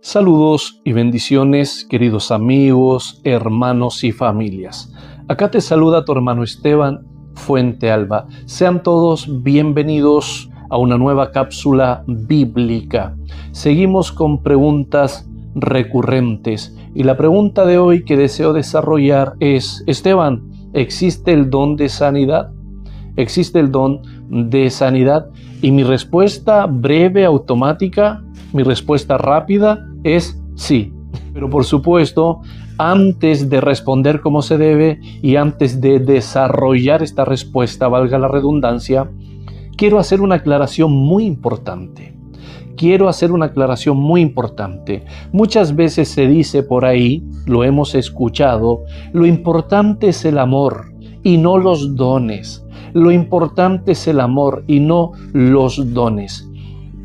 Saludos y bendiciones, queridos amigos, hermanos y familias. Acá te saluda tu hermano Esteban Fuente Alba. Sean todos bienvenidos a una nueva cápsula bíblica. Seguimos con preguntas recurrentes y la pregunta de hoy que deseo desarrollar es: Esteban, ¿existe el don de sanidad? ¿Existe el don de sanidad? Y mi respuesta breve, automática, mi respuesta rápida es sí. Pero por supuesto, antes de responder como se debe y antes de desarrollar esta respuesta, valga la redundancia, quiero hacer una aclaración muy importante. Muchas veces se dice por ahí, lo hemos escuchado, lo importante es el amor y no los dones. Lo importante es el amor y no los dones.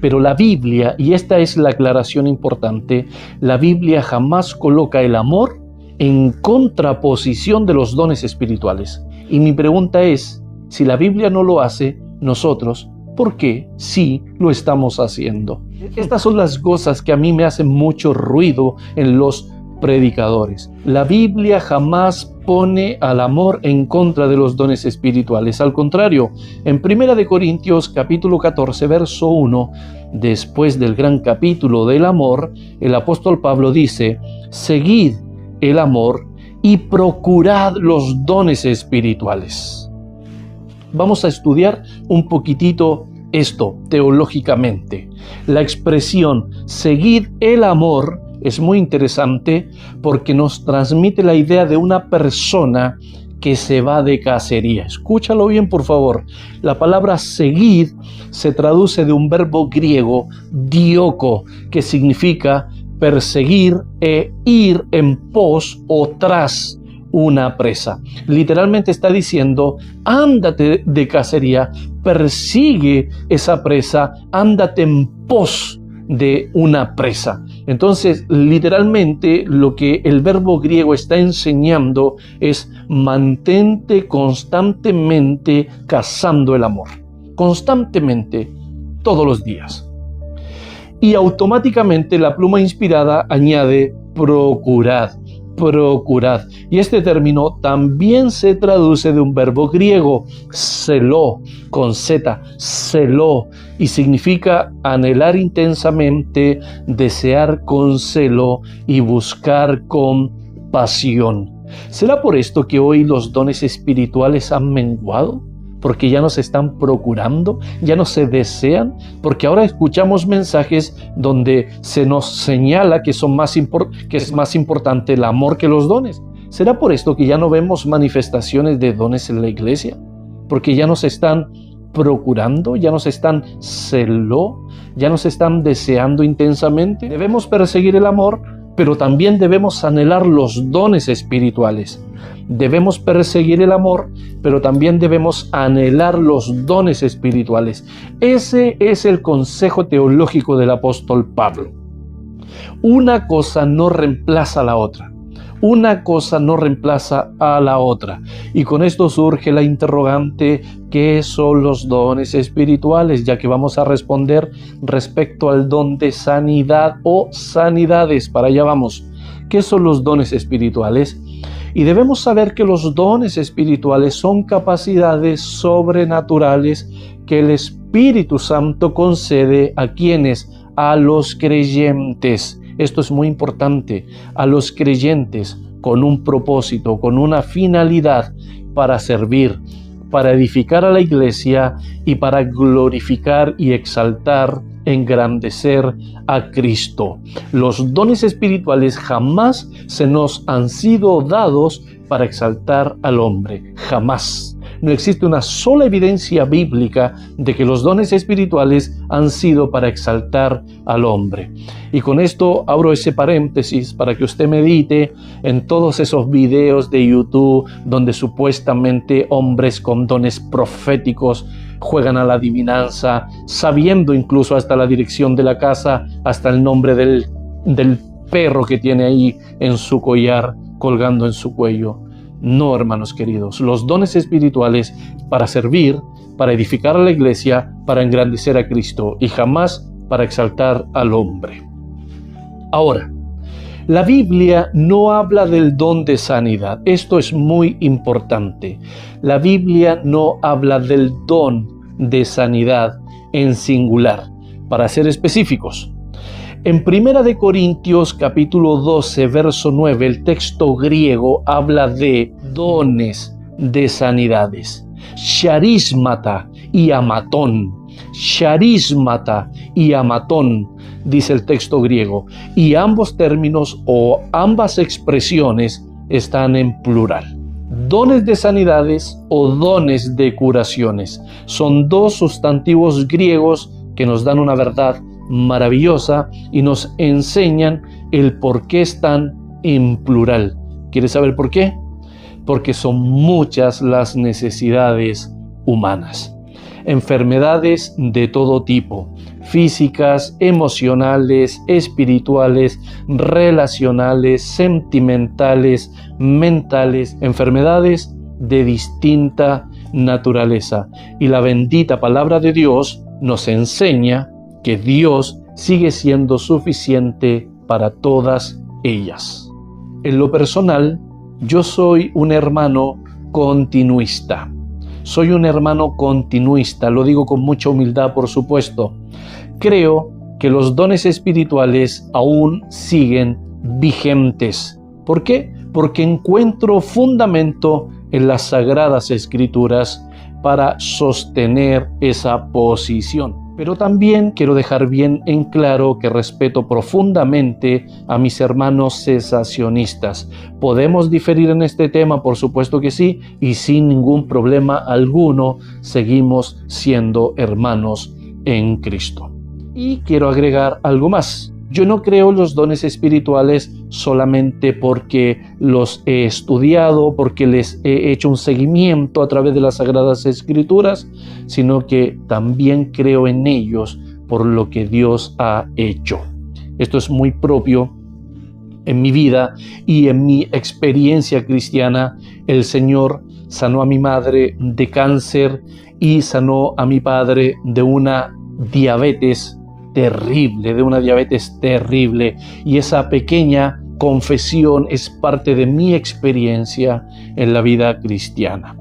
Pero la Biblia, y esta es la aclaración importante, la Biblia jamás coloca el amor en contraposición de los dones espirituales. Y mi pregunta es, si la Biblia no lo hace, nosotros, ¿por qué sí lo estamos haciendo? Estas son las cosas que a mí me hacen mucho ruido en los predicadores. La Biblia jamás pone al amor en contra de los dones espirituales. Al contrario, en 1 Corintios capítulo 14, verso 1, después del gran capítulo del amor, el apóstol Pablo dice: seguid el amor y procurad los dones espirituales. Vamos a estudiar un poquitito esto teológicamente. La expresión seguid el amor es muy interesante porque nos transmite la idea de una persona que se va de cacería. Escúchalo bien, por favor. La palabra seguir se traduce de un verbo griego, dioko, que significa perseguir e ir en pos o tras una presa. Literalmente está diciendo: ándate de cacería, persigue esa presa, ándate en pos de una presa. Entonces, literalmente lo que el verbo griego está enseñando es: mantente constantemente cazando el amor, constantemente, todos los días. Y automáticamente la pluma inspirada añade: procurad. Y este término también se traduce de un verbo griego, seló, con Z, seló, y significa anhelar intensamente, desear con celo y buscar con pasión. ¿Será por esto que hoy los dones espirituales han menguado? ¿Porque ya no se están procurando? ¿Ya no se desean? Porque ahora escuchamos mensajes donde se nos señala que es más importante el amor que los dones. ¿Será por esto que ya no vemos manifestaciones de dones en la iglesia? ¿Porque ya no se están procurando? ¿Ya no se están ¿Ya no se están deseando intensamente? Debemos perseguir el amor, pero también debemos anhelar los dones espirituales. Debemos perseguir el amor, pero también debemos anhelar los dones espirituales. Ese es el consejo teológico del apóstol Pablo. Una cosa no reemplaza a la otra. Una cosa no reemplaza a la otra. Y con esto surge la interrogante: ¿qué son los dones espirituales? Ya que vamos a responder respecto al don de sanidad o sanidades. Para allá vamos. ¿Qué son los dones espirituales? Y debemos saber que los dones espirituales son capacidades sobrenaturales que el Espíritu Santo concede ¿a quiénes? A los creyentes. Esto es muy importante, a los creyentes, con un propósito, con una finalidad: para servir, para edificar a la iglesia y para glorificar y exaltar, engrandecer a Cristo. Los dones espirituales jamás se nos han sido dados para exaltar al hombre, jamás. No existe una sola evidencia bíblica de que los dones espirituales han sido para exaltar al hombre. Y con esto abro ese paréntesis para que usted medite en todos esos videos de YouTube donde supuestamente hombres con dones proféticos juegan a la adivinanza, sabiendo incluso hasta la dirección de la casa, hasta el nombre del perro que tiene ahí en su collar, colgando en su cuello. No, hermanos queridos, los dones espirituales para servir, para edificar a la iglesia, para engrandecer a Cristo y jamás para exaltar al hombre. Ahora, la Biblia no habla del don de sanidad. Esto es muy importante. La Biblia no habla del don de sanidad en singular. Para ser específicos, en 1 de Corintios capítulo 12, verso 9, el texto griego habla de dones de sanidades. Charismata y amatón. Charismata y amatón, dice el texto griego. Y ambos términos o ambas expresiones están en plural. Dones de sanidades o dones de curaciones son dos sustantivos griegos que nos dan una verdad maravillosa y nos enseñan el por qué están en plural. ¿Quieres saber por qué? Porque son muchas las necesidades humanas. Enfermedades de todo tipo, físicas, emocionales, espirituales, relacionales, sentimentales, mentales, enfermedades de distinta naturaleza. Y la bendita palabra de Dios nos enseña que Dios sigue siendo suficiente para todas ellas. En lo personal, yo soy un hermano continuista. Soy un hermano continuista, lo digo con mucha humildad, por supuesto. Creo que los dones espirituales aún siguen vigentes. ¿Por qué? Porque encuentro fundamento en las Sagradas Escrituras para sostener esa posición. Pero también quiero dejar bien en claro que respeto profundamente a mis hermanos cesacionistas. ¿Podemos diferir en este tema? Por supuesto que sí, y sin ningún problema alguno seguimos siendo hermanos en Cristo. Y quiero agregar algo más. Yo no creo los dones espirituales solamente porque los he estudiado, porque les he hecho un seguimiento a través de las Sagradas Escrituras, sino que también creo en ellos por lo que Dios ha hecho. Esto es muy propio en mi vida y en mi experiencia cristiana. El Señor sanó a mi madre de cáncer y sanó a mi padre de una diabetes terrible, y esa pequeña confesión es parte de mi experiencia en la vida cristiana.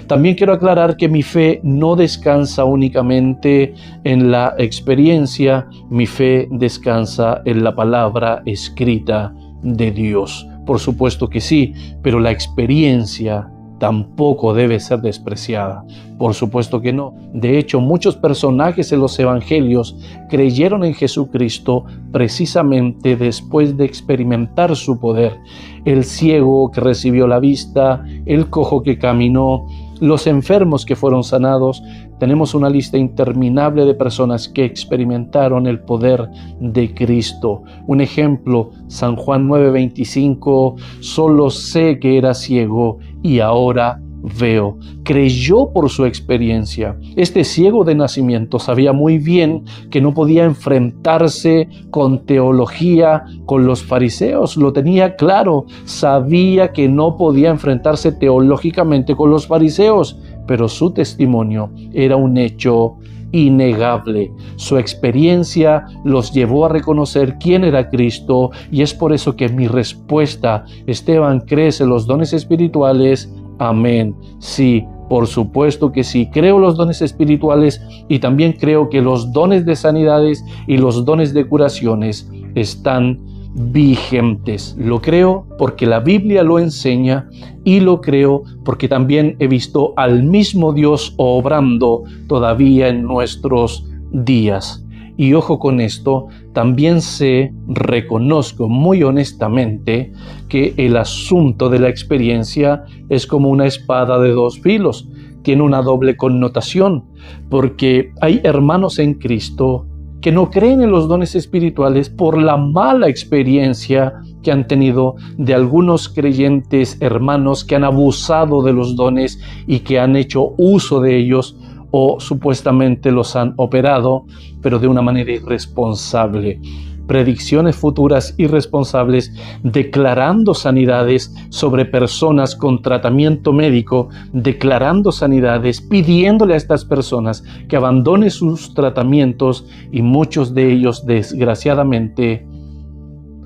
También quiero aclarar que mi fe no descansa únicamente en la experiencia, mi fe descansa en la palabra escrita de Dios. Por supuesto que sí, pero la experiencia tampoco debe ser despreciada. Por supuesto que no. De hecho, muchos personajes en los evangelios creyeron en Jesucristo precisamente después de experimentar su poder. El ciego que recibió la vista, el cojo que caminó, los enfermos que fueron sanados. Tenemos una lista interminable de personas que experimentaron el poder de Cristo. Un ejemplo, San Juan 9:25, solo sé que era ciego y ahora veo. Creyó por su experiencia. Este ciego de nacimiento sabía muy bien que no podía enfrentarse con teología con los fariseos. Lo tenía claro. Sabía que no podía enfrentarse teológicamente con los fariseos, pero su testimonio era un hecho innegable. Su experiencia los llevó a reconocer quién era Cristo, y es por eso que mi respuesta, Esteban, ¿crees en los dones espirituales? Amén. Sí, por supuesto que sí. Creo los dones espirituales y también creo que los dones de sanidades y los dones de curaciones están vigentes. Lo creo porque la Biblia lo enseña y lo creo porque también he visto al mismo Dios obrando todavía en nuestros días. Y ojo con esto, también reconozco muy honestamente que el asunto de la experiencia es como una espada de dos filos. Tiene una doble connotación, porque hay hermanos en Cristo que no creen en los dones espirituales por la mala experiencia que han tenido de algunos creyentes hermanos que han abusado de los dones y que han hecho uso de ellos, o supuestamente los han operado, pero de una manera irresponsable. Predicciones futuras irresponsables, declarando sanidades sobre personas con tratamiento médico, declarando sanidades, pidiéndole a estas personas que abandonen sus tratamientos, y muchos de ellos desgraciadamente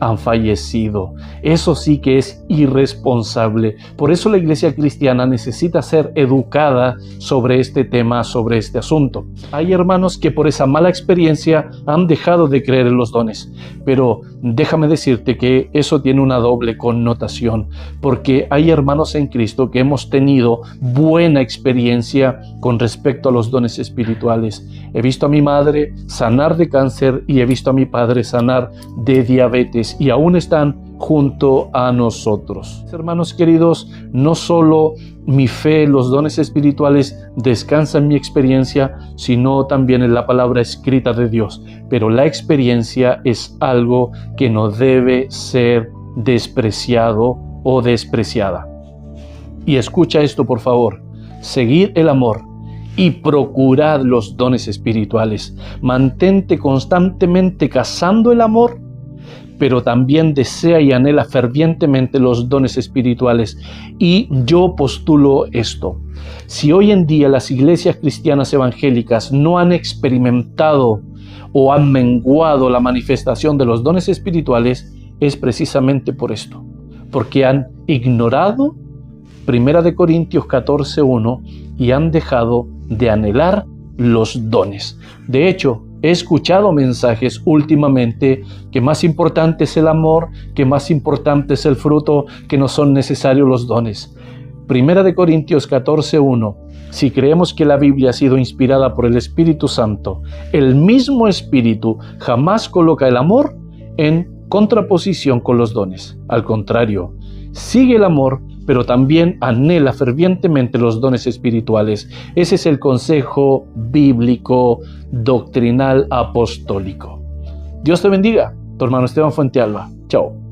han fallecido. Eso sí que es irresponsable. Por eso la iglesia cristiana necesita ser educada sobre este tema, sobre este asunto. Hay hermanos que por esa mala experiencia han dejado de creer en los dones, pero déjame decirte que eso tiene una doble connotación, porque hay hermanos en Cristo que hemos tenido buena experiencia con respecto a los dones espirituales. He visto a mi madre sanar de cáncer y he visto a mi padre sanar de diabetes y aún están junto a nosotros. Hermanos queridos, no solo mi fe, los dones espirituales descansan en mi experiencia, sino también en la palabra escrita de Dios. Pero la experiencia es algo que no debe ser despreciado o despreciada. Y escucha esto, por favor. Seguid el amor y procurad los dones espirituales. Mantente constantemente cazando el amor, pero también desea y anhela fervientemente los dones espirituales. Y yo postulo esto: si hoy en día las iglesias cristianas evangélicas no han experimentado o han menguado la manifestación de los dones espirituales, es precisamente por esto, porque han ignorado 1 Corintios 14:1 y han dejado de anhelar los dones. De hecho, he escuchado mensajes últimamente que más importante es el amor, que más importante es el fruto, que no son necesarios los dones. 1 Corintios 14:1. Si creemos que la Biblia ha sido inspirada por el Espíritu Santo, el mismo Espíritu jamás coloca el amor en contraposición con los dones. Al contrario, sigue el amor, pero también anhela fervientemente los dones espirituales. Ese es el consejo bíblico, doctrinal, apostólico. Dios te bendiga, tu hermano Esteban Fuentealba. Chao.